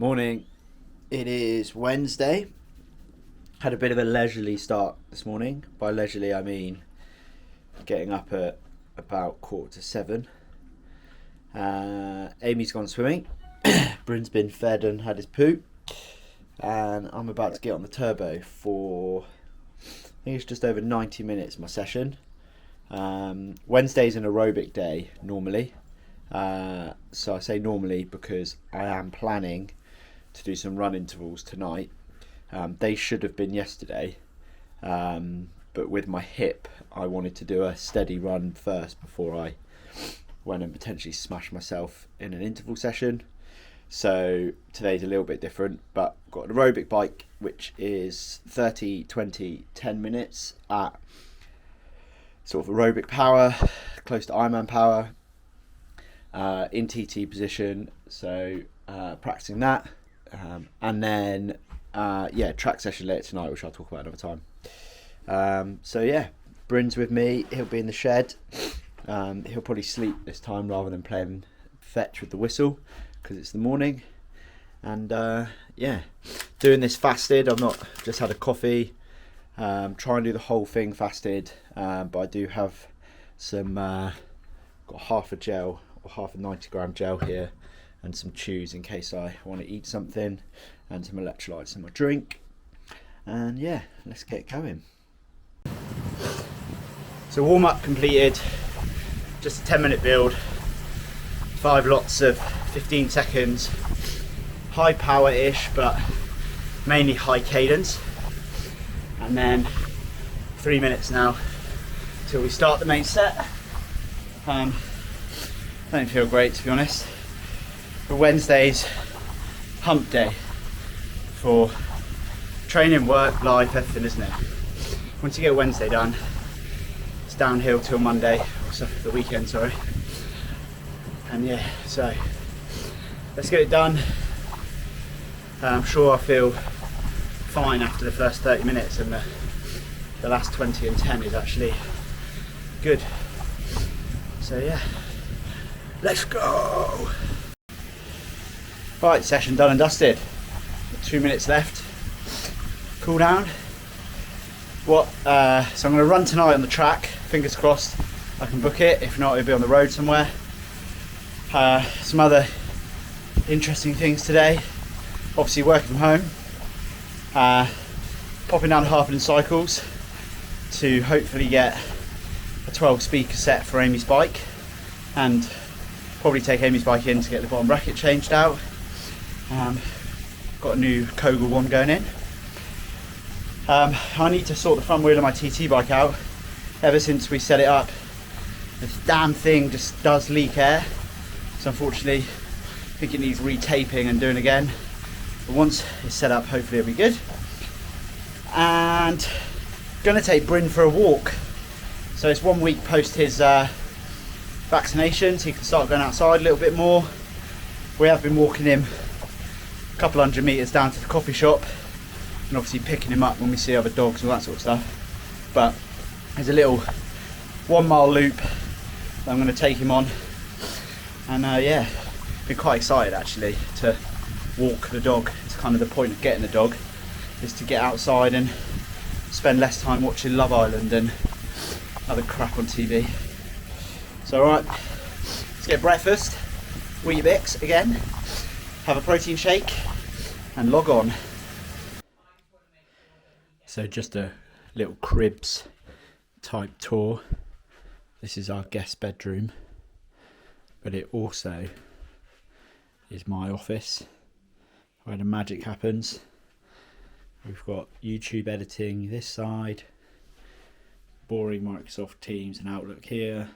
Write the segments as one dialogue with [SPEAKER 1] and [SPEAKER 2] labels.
[SPEAKER 1] Morning. It is Wednesday. Had a bit of a leisurely start this morning. By leisurely, I mean getting up at about 6:45. Amy's gone swimming. Bryn's been fed and had his poo. And I'm about to get on the turbo for, I think it's just over 90 minutes, my session. Wednesday's an aerobic day, normally. So I say normally because I am planning to do some run intervals tonight. They should have been yesterday, but with my hip I wanted to do a steady run first before I went and potentially smash myself in an interval session. So today's a little bit different, but I've got an aerobic bike which is 30, 20, 10 minutes at sort of aerobic power, close to Ironman power, in TT position, so practicing that. And then track session later tonight, which I'll talk about another time. Bryn's with me. He'll be in the shed. He'll probably sleep this time rather than playing fetch with the whistle because it's the morning. And doing this fasted. I've not just had a coffee. Try and do the whole thing fasted, but I do have some got half a gel or half a 90-gram gel here and some chews in case I want to eat something, and some electrolytes in my drink. And yeah, let's get going. So warm up completed, just a 10-minute build, 5 lots of 15 seconds, high power ish but mainly high cadence, and then 3 minutes now till we start the main set. Don't feel great, to be honest. But Wednesday's hump day for training, work, life, everything, isn't it? Once you get Wednesday done, it's downhill till Monday, or the weekend, sorry. And yeah, so let's get it done. I'm sure I feel fine after the first 30 minutes, and the last 20 and 10 is actually good. So yeah, let's go. Right, session done and dusted. 2 minutes left. Cool down. So I'm going to run tonight on the track. Fingers crossed I can book it. If not, it'll be on the road somewhere. Some other interesting things today. Obviously working from home. Popping down to Harpenden Cycles to hopefully get a 12 speaker set for Amy's bike, and probably take Amy's bike in to get the bottom bracket changed out. Got a new Kogel one going in. I need to sort the front wheel of my TT bike out. Ever since we set it up, this damn thing just does leak air. So unfortunately, I think it needs retaping and doing again. But once it's set up, hopefully it'll be good. And gonna take Bryn for a walk. So it's 1 week post his vaccination, so he can start going outside a little bit more. We have been walking him a couple hundred metres down to the coffee shop, and obviously picking him up when we see other dogs and all that sort of stuff. But there's a little 1 mile loop that I'm going to take him on, and been quite excited actually to walk the dog. It's kind of the point of getting the dog, is to get outside and spend less time watching Love Island and other crap on TV. So alright, let's get breakfast, Weetabix again, have a protein shake and log on. So just a little cribs type tour. This is our guest bedroom, but it also is my office where the magic happens. We've got YouTube editing this side, boring Microsoft Teams and Outlook here,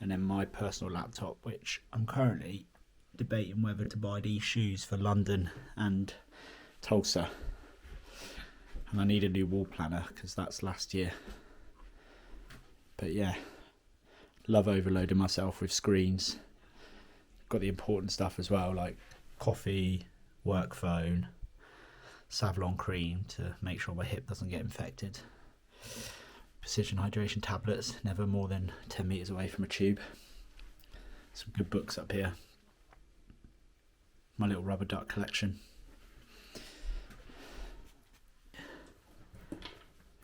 [SPEAKER 1] and then my personal laptop, which I'm currently debating whether to buy these shoes for London and Tulsa. And I need a new wall planner because that's last year. But yeah, love overloading myself with screens. Got the important stuff as well, like coffee, work phone, Savlon cream to make sure my hip doesn't get infected. Precision hydration tablets, never more than 10 metres away from a tube. Some good books up here. my little rubber duck collection.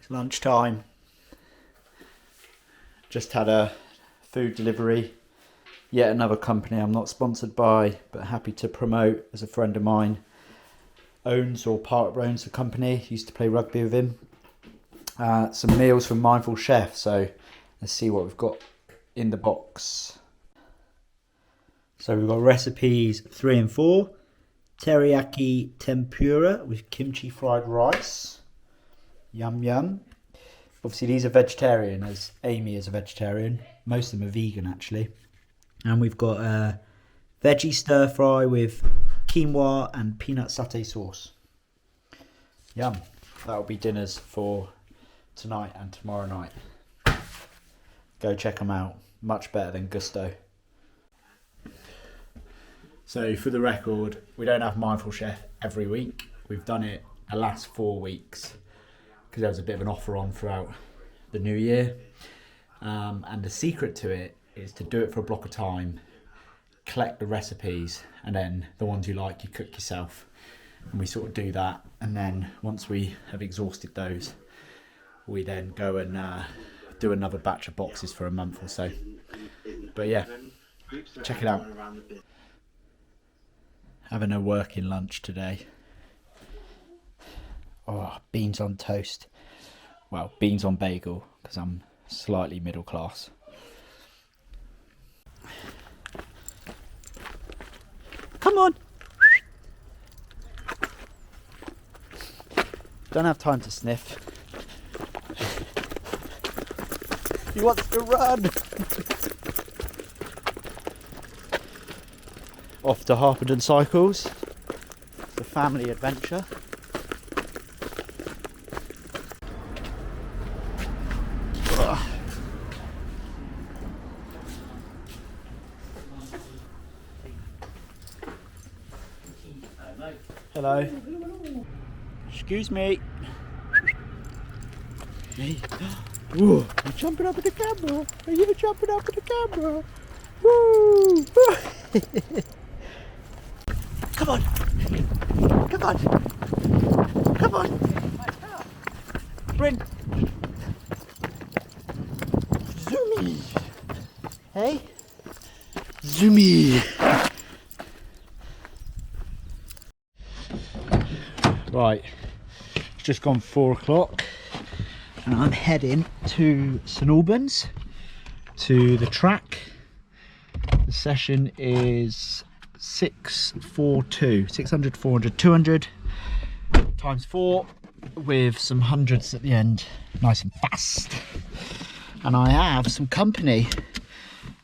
[SPEAKER 1] It's lunchtime. Just had a food delivery. Yet another company I'm not sponsored by, but happy to promote, as a friend of mine owns or owns the company. Used to play rugby with him. Some meals from Mindful Chef. So let's see what we've got in the box. So we've got recipes 3 and 4. Teriyaki tempura with kimchi fried rice. Yum yum. Obviously these are vegetarian, as Amy is a vegetarian. Most of them are vegan actually. And we've got a veggie stir fry with quinoa and peanut satay sauce. Yum. That'll be dinners for tonight and tomorrow night. Go check them out. Much better than Gusto. So for the record, we don't have Mindful Chef every week. We've done it the last 4 weeks because there was a bit of an offer on throughout the new year. And the secret to it is to do it for a block of time, collect the recipes, and then the ones you like, you cook yourself. And we sort of do that. And then once we have exhausted those, we then go and do another batch of boxes for a month or so. But yeah, check it out. Having a working lunch today. Oh, beans on toast. Well, beans on bagel, because I'm slightly middle class. Come on! Don't have time to sniff. He wants to run! Off to Harpenden Cycles. It's a family adventure. Ugh. Hello. Excuse me. Hey. Ooh, you're jumping up at the camera. Are you jumping up at the camera? Woo! Come on! Come on! Come on! Bryn! Zoomy! Hey? Zoomy! Right, it's just gone 4 o'clock and I'm heading to St Albans, to the track. The session is 600, 400, 200 times 4 with some hundreds at the end, nice and fast. And I have some company.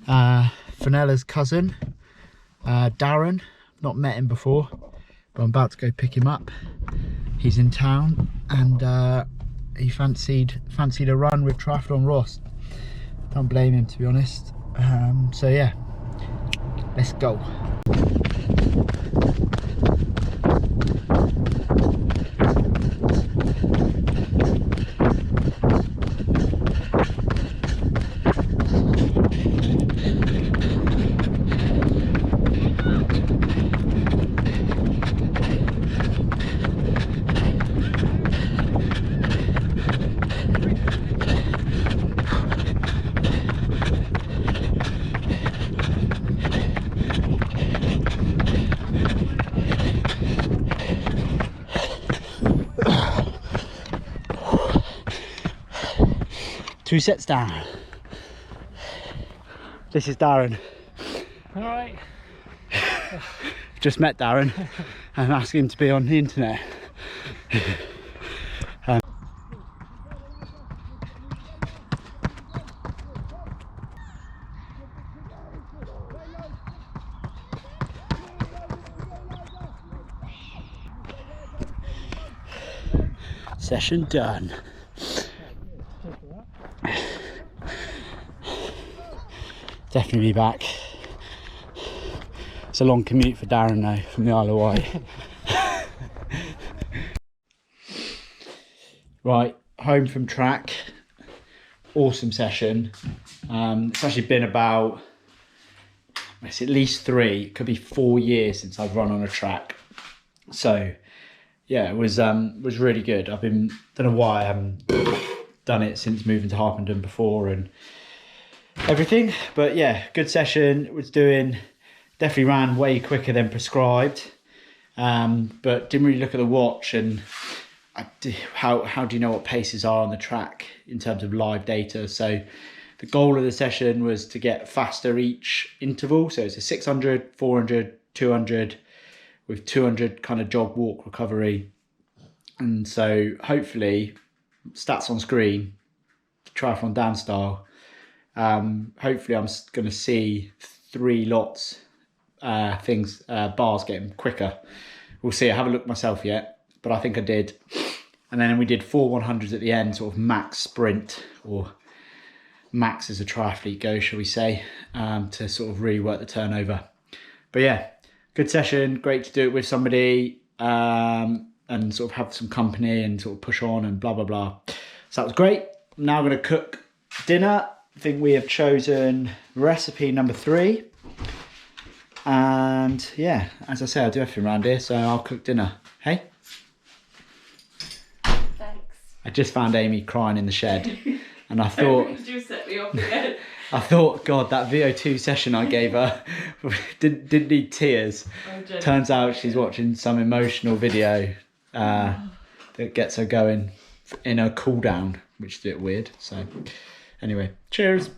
[SPEAKER 1] Fenella's cousin, Darren. Not met him before, but I'm about to go pick him up. He's in town and he fancied a run with Triathlon Ross. Don't blame him, to be honest. So yeah, let's go. Two sets down. This is Darren.
[SPEAKER 2] Alright.
[SPEAKER 1] Just met Darren and asked him to be on the internet. Session done. Definitely be back. It's a long commute for Darren now from the Isle of Wight. Right, home from track. Awesome session. It's actually been about
[SPEAKER 2] it's at least 3, it could be 4 years since I've run on a track. So yeah, it was really good. Don't know why I haven't done it since moving to Harpenden before and everything, but yeah, good session. Definitely ran way quicker than prescribed, but didn't really look at the watch. And how do you know what paces are on the track in terms of live data? So the goal of the session was to get faster each interval. So it's a 600, 400, 200 with 200 kind of jog walk recovery. And so hopefully, stats on screen, triathlon down style, hopefully I'm going to see 3 lots bars getting quicker. We'll see. I haven't looked myself yet, but I think I did. And then we did 4 100s at the end, sort of max sprint, or max as a triathlete goes, shall we say, to sort of really work the turnover. But yeah, good session. Great to do it with somebody, and sort of have some company and sort of push on and blah, blah, blah. So that was great. I'm now going to cook dinner. I think we have chosen recipe number 3. And yeah, as I say, I'll do everything around here, so I'll cook dinner. Hey?
[SPEAKER 3] Thanks.
[SPEAKER 2] I just found Amy crying in the shed, and I thought...
[SPEAKER 3] You set me off again.
[SPEAKER 2] I thought, God, that VO2 session I gave her didn't need tears.
[SPEAKER 3] Oh,
[SPEAKER 2] Turns out she's watching some emotional video that gets her going in her cool down, which is a bit weird. So anyway, cheers.